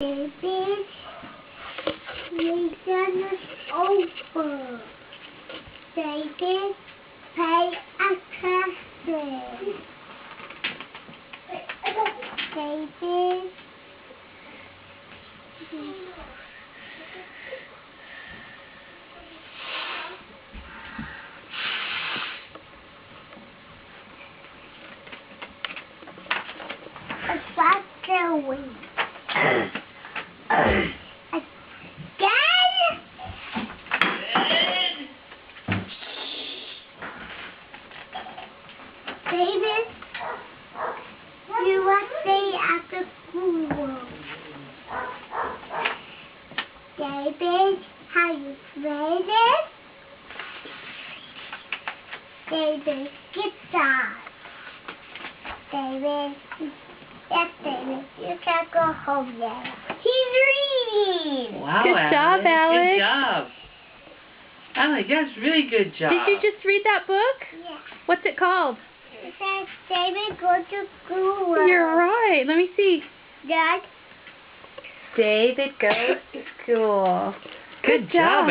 David, reason is over. David, pay attention. David, what's going on? David, you will stay after school. David, how you feeling? David, get up. David, yes, David, you can't go home yet. He's reading. Wow, Good job, Alex. Good job. Alex, that's really good job. Did you just read that book? Yeah. What's it called? It says, David, go to school. You're right. Let me see. Dad. David goes to school. Good job.